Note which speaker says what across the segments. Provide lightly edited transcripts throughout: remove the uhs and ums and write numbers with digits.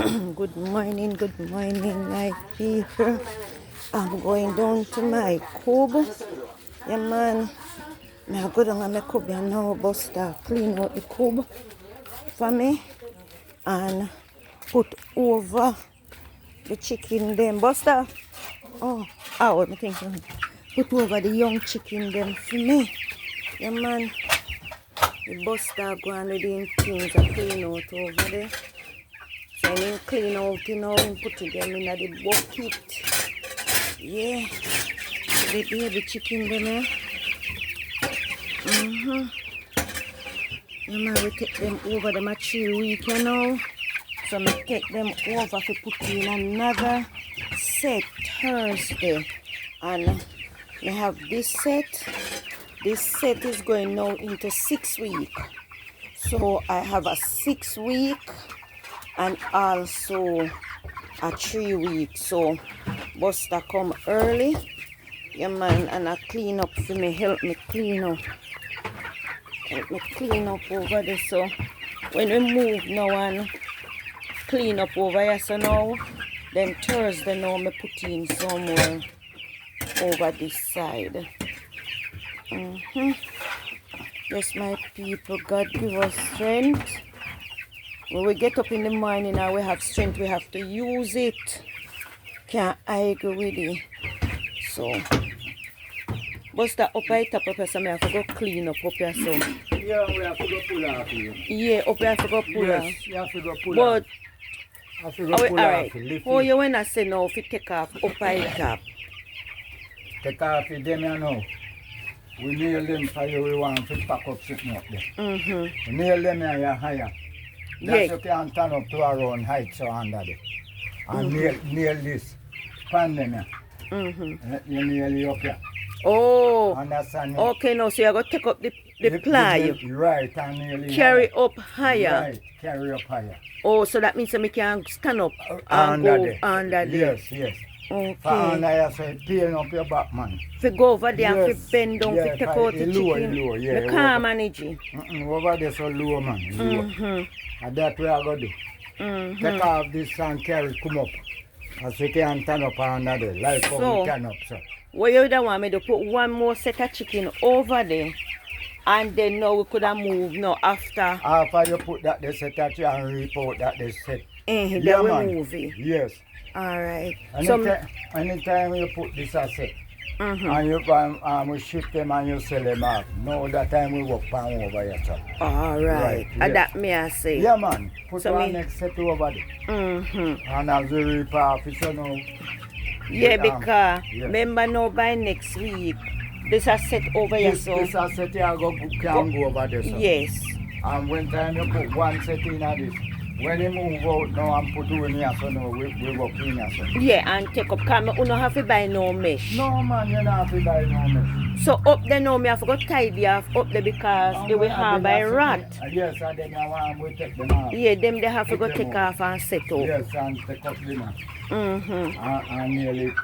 Speaker 1: Good morning, my people. I'm going down to my coop. Yeah, man. I go down to my coop and now Busta clean out the coop for me and put over the chicken them. Busta, what am I thinking? Put over the young chicken them for me. Yeah, man. The Busta go and the things are clean out over there. So I need clean out, and put them in the bucket. Yeah. The baby chicken them. Yeah, man, we take them over them at 3 weeks, So I take them over to put in another set Thursday. And we have this set. This set is going now into 6 weeks. So I have a 6 week and also a 3 week. So Busta come early. Yeah, man, and I clean up for me, help me clean up. Help me clean up over there. So when we move now and clean up over here, so now, then Thursday now me put in some more over this side. Yes, my people, God give us strength. When we get up in the morning and we have strength, we have to use it. Can't argue with it. So, Busta up right up here, so I have to go clean up here, so.
Speaker 2: Yeah, we have to go pull off here.
Speaker 1: Yeah, up here I have to go pull off.
Speaker 2: Yes, you have to go pull
Speaker 1: but,
Speaker 2: off. Have to go pull
Speaker 1: alright.
Speaker 2: off.
Speaker 1: Oh, you when I say no, if you take off up right top.
Speaker 2: Take off them, you know. We nail them for you, we want to pack up something up there. We nail them and you're higher. That's you can turn up to around height so under there. And nail this. Pan them here. You nail it up here.
Speaker 1: Oh,
Speaker 2: understand?
Speaker 1: Okay, no, so you're going to take up the ply.
Speaker 2: Right, and nail it
Speaker 1: carry
Speaker 2: higher.
Speaker 1: up higher.
Speaker 2: Right, carry up higher.
Speaker 1: Oh, so that means we can stand up and go under there.
Speaker 2: Yes.
Speaker 1: Okay.
Speaker 2: For under here, so it pain up your back, man.
Speaker 1: If you go over there and if you bend down, if you take out the chicken,
Speaker 2: low,
Speaker 1: you can't manage it.
Speaker 2: Over there so low, man. Low. And that's where I go do. Take off this and carry, come up. As you can turn up under there, like how we turn up, so.
Speaker 1: What you don't want me to put one more set of chicken over there, and then now we could have moved now after.
Speaker 2: After you put that they set that you and report that they set.
Speaker 1: Then we move it.
Speaker 2: Yes.
Speaker 1: Alright.
Speaker 2: Anytime you put this asset, and you go we ship them and you sell them off. No, that time we work pan over here, sir.
Speaker 1: Alright. And that me I say.
Speaker 2: Yeah, man. Put
Speaker 1: so
Speaker 2: one next set over there. And as we reap off, you know.
Speaker 1: Yeah, because remember now by next week, this is set over here, so.
Speaker 2: This asset here can go over there, sir.
Speaker 1: Yes.
Speaker 2: And when time you put one set in this, when they move out now and put two in here, so now we work in here, sir.
Speaker 1: Yeah, and take up, because we don't have to buy no mesh.
Speaker 2: No, man, you don't have to buy no mesh.
Speaker 1: So up there now, I have to go tidy off up there because they will have a rat.
Speaker 2: Yes, and then I want to take them off.
Speaker 1: Yeah, them they have to go take off and set up.
Speaker 2: Yes, and take up them off. And nearly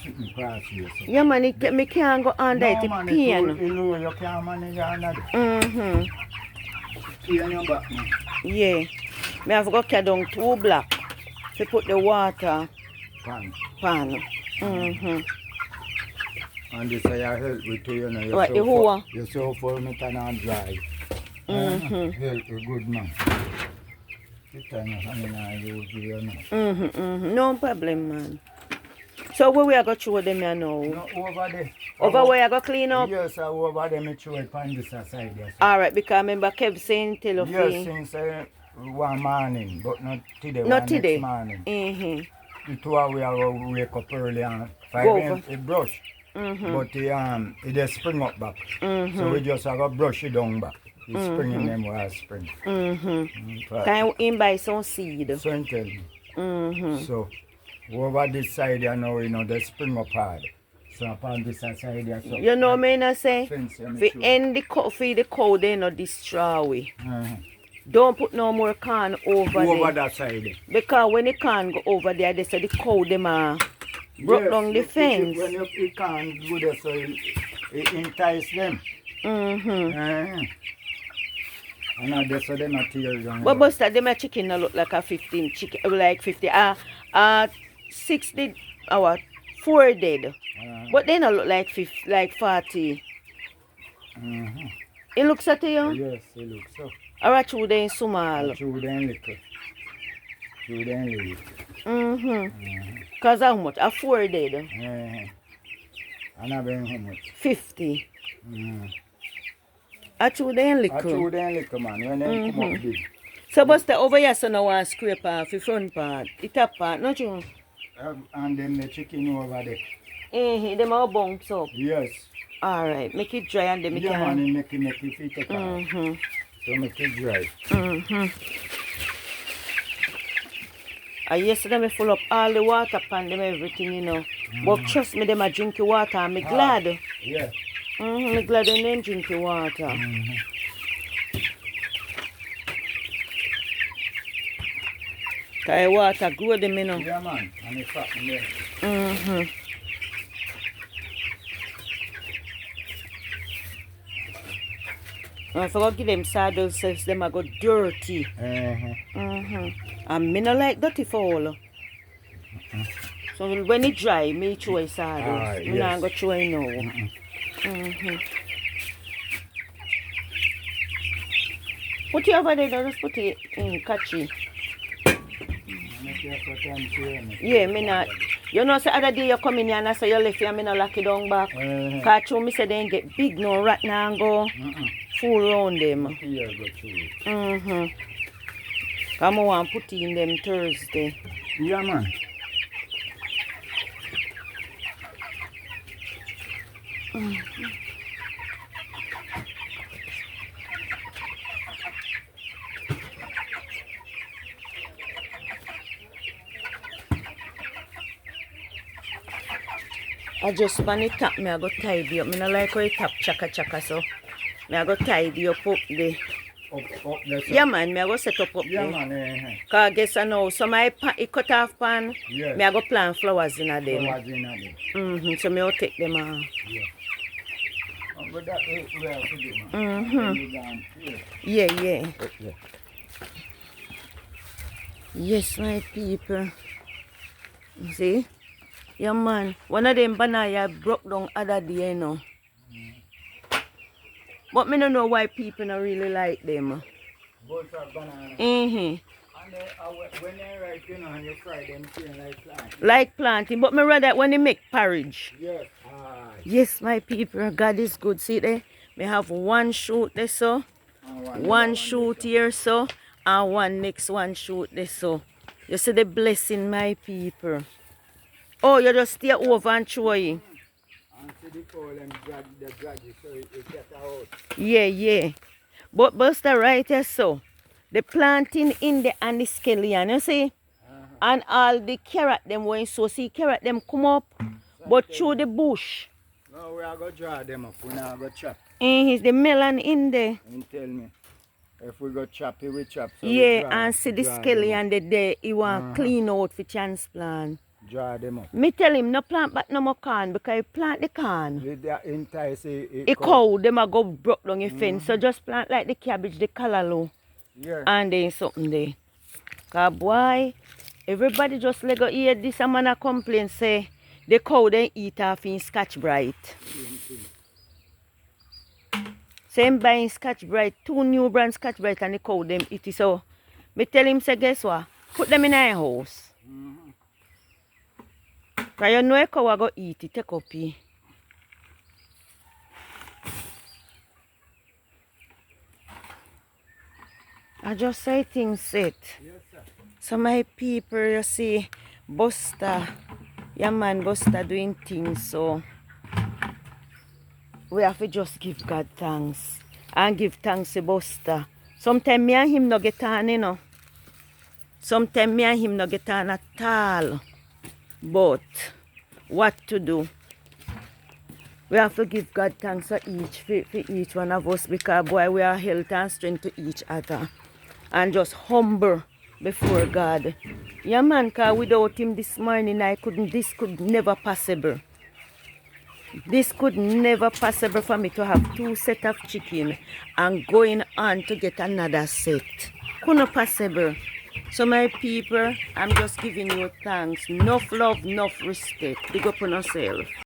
Speaker 2: sitting across here. So.
Speaker 1: Yeah, man, me can't go under it,
Speaker 2: man,
Speaker 1: pain.
Speaker 2: You can't manage under it. Pain your back, man.
Speaker 1: Yeah. Me have to go carry down 2 blocks to put the water pan.
Speaker 2: And this I help with you, know.
Speaker 1: What, the who?
Speaker 2: You're so full, me cannot drive. Help a good man.
Speaker 1: No problem, man. So where we are going to show them now?
Speaker 2: No, over there.
Speaker 1: Over where I go clean up?
Speaker 2: Yes, over there, me show it on this side. Yes.
Speaker 1: Alright, because I remember Kev saying tell of
Speaker 2: yes, since one morning, but not today.
Speaker 1: Not today.
Speaker 2: Next morning. The 2 hours we are wake up early and 5 a.m. it brush. But it just spring up back. So we just have to brush it down back. It's springing them where spring.
Speaker 1: Can you buy some seed?
Speaker 2: So tell me. So over this side you know, they spring up hard. So upon this side here. So
Speaker 1: you know me I say? If end the feed the cow they not destroy. Don't put no more corn over there.
Speaker 2: Over that side.
Speaker 1: Because when the corn go over there, they say the cow them are broke down the fence.
Speaker 2: When you can't go there, so it entice them. And that's what them a tear down.
Speaker 1: But Busta, them a chicken no look like a 15 chicken, like 50. 60 or 4 dead. But they no look like 50, like 40. It looks at you?
Speaker 2: Yes, it looks so.
Speaker 1: Or a true they small?
Speaker 2: True then little. True then little.
Speaker 1: Cause how much? A 4 dead?
Speaker 2: And I bring how much?
Speaker 1: 50. A true they
Speaker 2: A
Speaker 1: little?
Speaker 2: true then little man, when them come up big.
Speaker 1: So Busta, over here so now want scrape off the front part, the top part, not true?
Speaker 2: And then the chicken over there.
Speaker 1: Them all bunks up.
Speaker 2: Yes.
Speaker 1: Alright, make it dry and then we
Speaker 2: Yeah,
Speaker 1: can...
Speaker 2: man, make it fit take off. So make it dry.
Speaker 1: Yesterday I full up all the water pan them everything, you know. But trust me, them a drink the water and me glad.
Speaker 2: Yeah.
Speaker 1: Me glad when them drink the water. Cause the water grow them, you know.
Speaker 2: Yeah, man. And it's fat in there.
Speaker 1: I forgot give them saddle says them a go dirty. And me no like dirty fowl. So when it dry, me throw saddles. Me not go throw it now. Put it over there, just put it in catchy. Yeah, me not. You know, say other day you come in here and I say you left here, me not lock it down back. Cause through me say they ain't get big no rat now and go full round them. Come on, put it in them Thursday.
Speaker 2: Yeah, man.
Speaker 1: I just want it tap me, I go tidy up. I don't like how it tap chaka chaka, so I go tidy up there.
Speaker 2: Up there,
Speaker 1: Yeah, man, I go set up
Speaker 2: yeah,
Speaker 1: there.
Speaker 2: man.
Speaker 1: Cause I guess I know, so my it cut off pan,
Speaker 2: Yes.
Speaker 1: I go plant flowers in them.
Speaker 2: Flowers in there.
Speaker 1: So I will take them off.
Speaker 2: Yeah. But that is where to do, man.
Speaker 1: Yeah, yeah.
Speaker 2: Yeah.
Speaker 1: Yes, my people. You see? Yeah, man. One of them banana broke down other day, you know. But me don't know why people don't really like them.
Speaker 2: Both are banana.
Speaker 1: And
Speaker 2: And when they ripe, you know, and you fry them, feel like planting.
Speaker 1: like planting, but me rather when they make porridge.
Speaker 2: Yes.
Speaker 1: Yes, my people, God is good. See there? We have one shoot there, so. One shoot here, so. And one next one shoot there, so. You see the blessing, my people. Oh, you just stay over and throw it.
Speaker 2: And see the coal and drag it so it get out.
Speaker 1: Yeah, yeah. But Busta right here, so. The planting in the and the scallion, you see? And all the carrot them when so see carrot them come up, but through the bush.
Speaker 2: No, we are going to draw them up. We are going to chop.
Speaker 1: And he's the melon in there.
Speaker 2: And tell me, if we go chop it, we chop. So
Speaker 1: Yeah,
Speaker 2: we draw,
Speaker 1: and see the
Speaker 2: draw them
Speaker 1: scallion there, he want clean out for transplant.
Speaker 2: up. Draw them up.
Speaker 1: Me tell him no plant but no more corn because he plant the corn.
Speaker 2: The entire say
Speaker 1: It cow, them a go broke down your fence. So just plant like the cabbage, the callaloo.
Speaker 2: Yeah.
Speaker 1: And then something there. Cause boy, everybody just let go hear this a man a complain say the cow they eat off in Scotch Bright. Same buying Scotch Bright, 2 new brand Scotch Bright and the cow them eat it. So me tell him say guess what? Put them in our house. Cause you know a cow a go eat it, take up it. I just say things set.
Speaker 2: Yes, sir.
Speaker 1: So my people, you see, Busta, yeah man, Busta doing things, so we have to just give God thanks. And give thanks to Busta. Sometimes me and him no get on, you know. Sometimes me and him no get on at all. But what to do? We have to give God thanks for each one of us because boy we are health and strength to each other. And just humble before God. Yeah man, cause without him this morning this could never possible. This could never possible for me to have 2 set of chicken and going on to get another set. Couldn't possible. So my people, I'm just giving you thanks. Enough love, enough respect. Big up on yourself.